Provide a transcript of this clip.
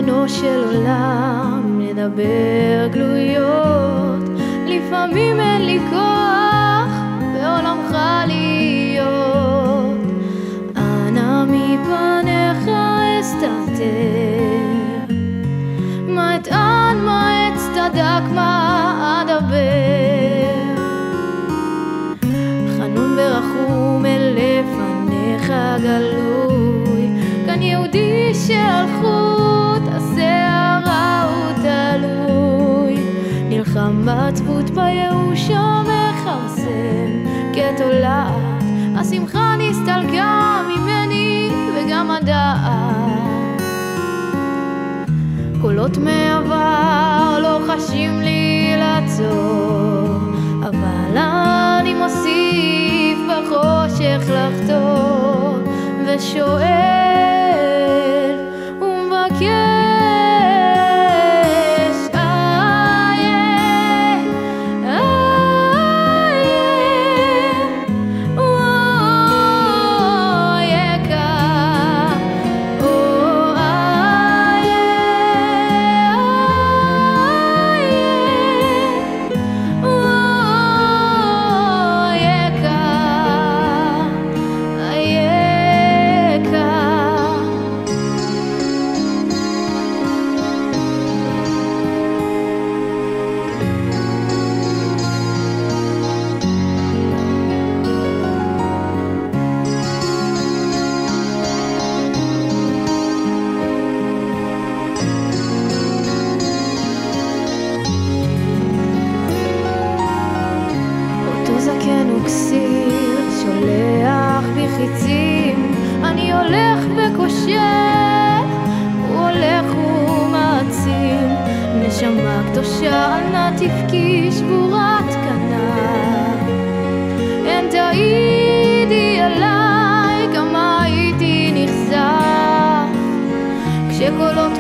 ריבונו של עולם, נדבר גלויות, לפעמים אין לי כוח בעולמך להיות. אנא מפניך אסתתר, מה אטען מה אצטדק מה אדבר. חנון ורחום אל לפניך גלוי, כאן יהודי שעל חוט השערה הוא תלוי. נלחם בעצבות בייאוש המכרסם כתולעת, השמחה נסתלקה ממני וגם הדעת. קולות מעבר לא חשים לי לעצור, אבל אני מוסיף בחושך לחתור ושואל וכסיר שולח בי חיצים, אני הולך וקושר, הוא הולך ומעצים. נשמה קדושה אנא תבכי שבורת כנף, אין תעידי עליי כמה הייתי נכזב כשקולות